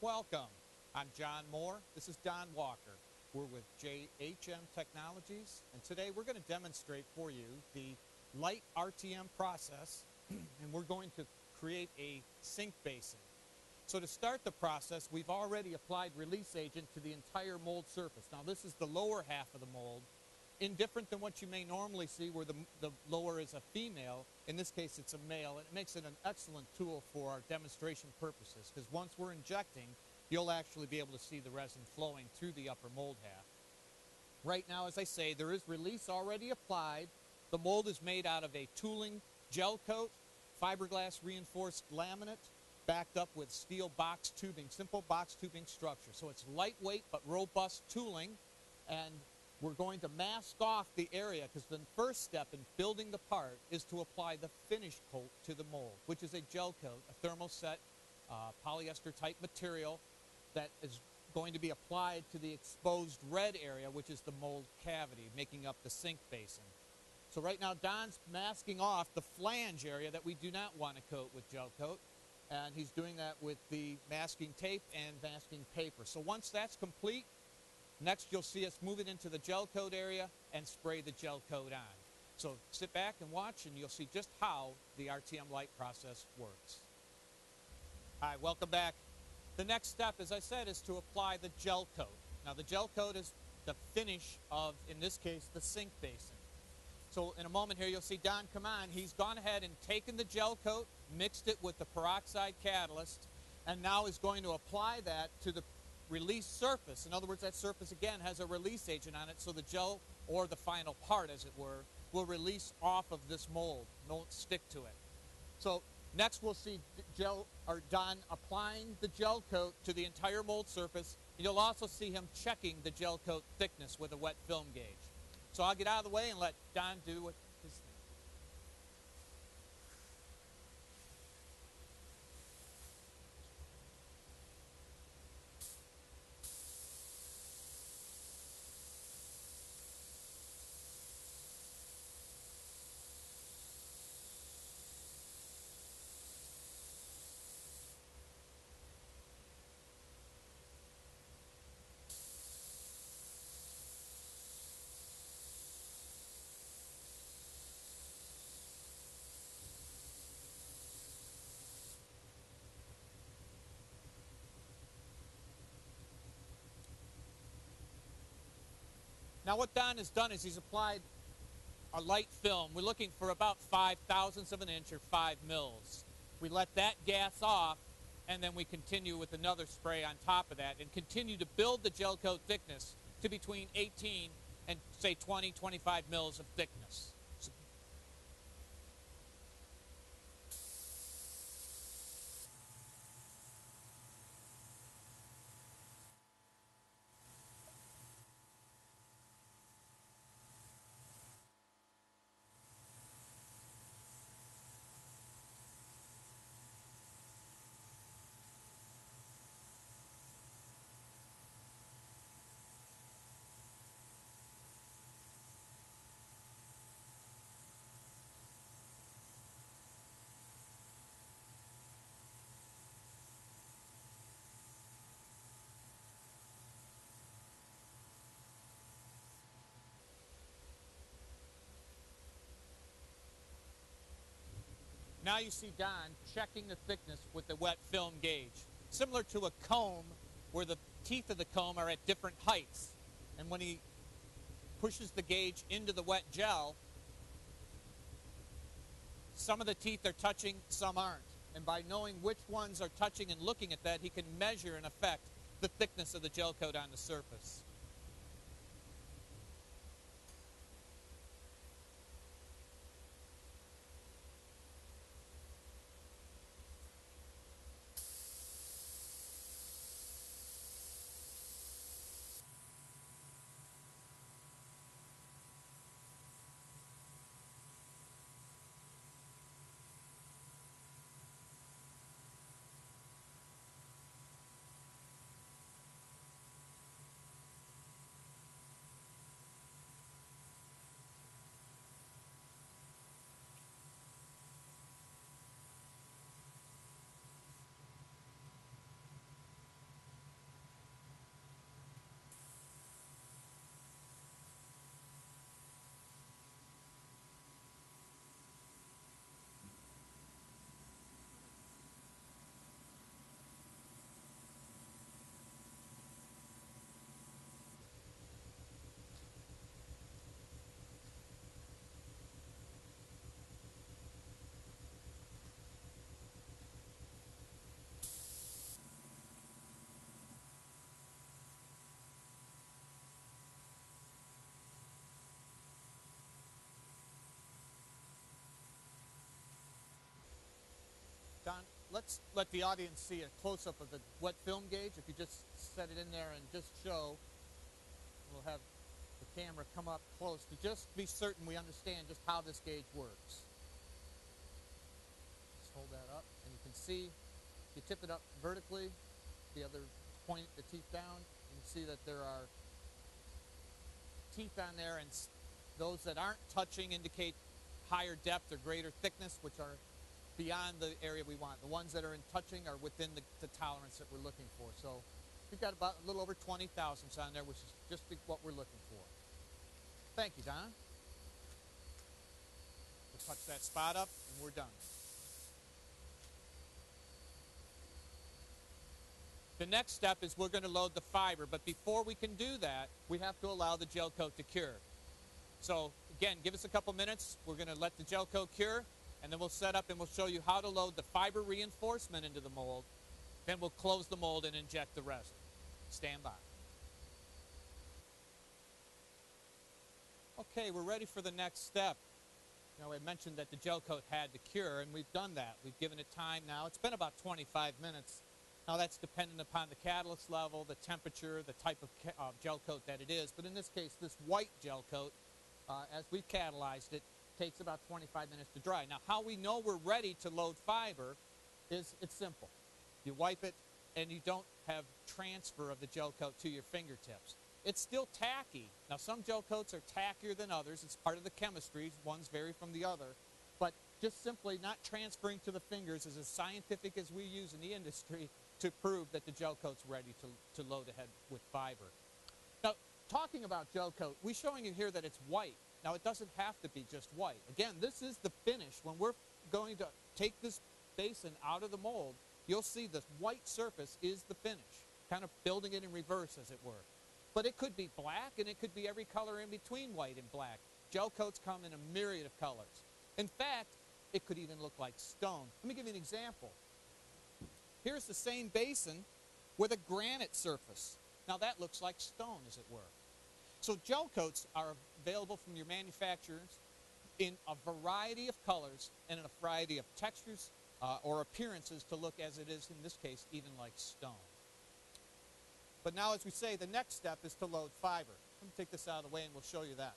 Welcome. I'm John Moore. This is Don Walker. We're with JHM Technologies, and today we're going to demonstrate for you the light RTM process, and we're going to create a sink basin. So to start the process, we've already applied release agent to the entire mold surface. Now this is the lower half of the mold. Indifferent than what you may normally see where the lower is a female, in this case it's a male, and it makes it an excellent tool for our demonstration purposes, because once we're injecting, you'll actually be able to see the resin flowing through the upper mold half. Right now, as I say, there is release already applied. The mold is made out of a tooling gel coat, fiberglass reinforced laminate, backed up with steel box tubing, simple box tubing structure. So it's lightweight but robust tooling, and we're going to mask off the area, because the first step in building the part is to apply the finish coat to the mold, which is a gel coat, a thermoset polyester type material that is going to be applied to the exposed red area, which is the mold cavity, making up the sink basin. So right now Don's masking off the flange area that we do not want to coat with gel coat, and he's doing that with the masking tape and masking paper. So once that's complete, next, you'll see us move it into the gel coat area and spray the gel coat on. So sit back and watch, and you'll see just how the RTM light process works. Hi, welcome back. The next step, as I said, is to apply the gel coat. Now, the gel coat is the finish of, in this case, the sink basin. So in a moment here, you'll see Don come on. He's gone ahead and taken the gel coat, mixed it with the peroxide catalyst, and now is going to apply that to the release surface. In other words, that surface again has a release agent on it, so the gel, or the final part as it were, will release off of this mold, won't stick to it. So next we'll see Don applying the gel coat to the entire mold surface. You'll also see him checking the gel coat thickness with a wet film gauge. So I'll get out of the way and let Don do what his thing. Now what Don has done is he's applied a light film. We're looking for about 5/1000ths of an inch or 5 mils. We let that gas off, and then we continue with another spray on top of that and continue to build the gel coat thickness to between 18 and say 20-25 mils of thickness. Now you see Don checking the thickness with the wet film gauge, similar to a comb where the teeth of the comb are at different heights. And when he pushes the gauge into the wet gel, some of the teeth are touching, some aren't. And by knowing which ones are touching and looking at that, he can measure, in effect, the thickness of the gel coat on the surface. let's let the audience see a close-up of the wet film gauge. If you just set it in there and just show, we'll have the camera come up close to just be certain we understand just how this gauge works. Just hold that up, and you can see, if you tip it up vertically, the other point the teeth down, you can see that there are teeth on there, and those that aren't touching indicate higher depth or greater thickness, which are beyond the area we want. The ones that are in touching are within the tolerance that we're looking for. So we've got about a little over 20 thousandths on there, which is just what we're looking for. Thank you, Don. We'll touch that spot up, and we're done. The next step is we're going to load the fiber, but before we can do that, we have to allow the gel coat to cure. So again, give us a couple minutes. We're going to let the gel coat cure, and then we'll set up and we'll show you how to load the fiber reinforcement into the mold. Then we'll close the mold and inject the resin. Stand by. Okay, we're ready for the next step. Now, I mentioned that the gel coat had to cure, and we've done that. We've given it time now. It's been about 25 minutes. Now, that's dependent upon the catalyst level, the temperature, the type of gel coat that it is. But in this case, this white gel coat, as we've catalyzed it, takes about 25 minutes to dry. Now, how we know we're ready to load fiber is it's simple. You wipe it, and you don't have transfer of the gel coat to your fingertips. It's still tacky. Now, some gel coats are tackier than others. It's part of the chemistry. Ones vary from the other. But just simply not transferring to the fingers is as scientific as we use in the industry to prove that the gel coat's ready to load ahead with fiber. Now, talking about gel coat, we're showing you here that it's white. Now, it doesn't have to be just white. Again, this is the finish. When we're going to take this basin out of the mold, you'll see the white surface is the finish, kind of building it in reverse, as it were. But it could be black, and it could be every color in between white and black. Gel coats come in a myriad of colors. In fact, it could even look like stone. Let me give you an example. Here's the same basin with a granite surface. Now, that looks like stone, as it were. So gel coats are available from your manufacturers in a variety of colors and in a variety of textures or appearances to look, as it is in this case, even like stone. But now, as we say, the next step is to load fiber. Let me take this out of the way and we'll show you that.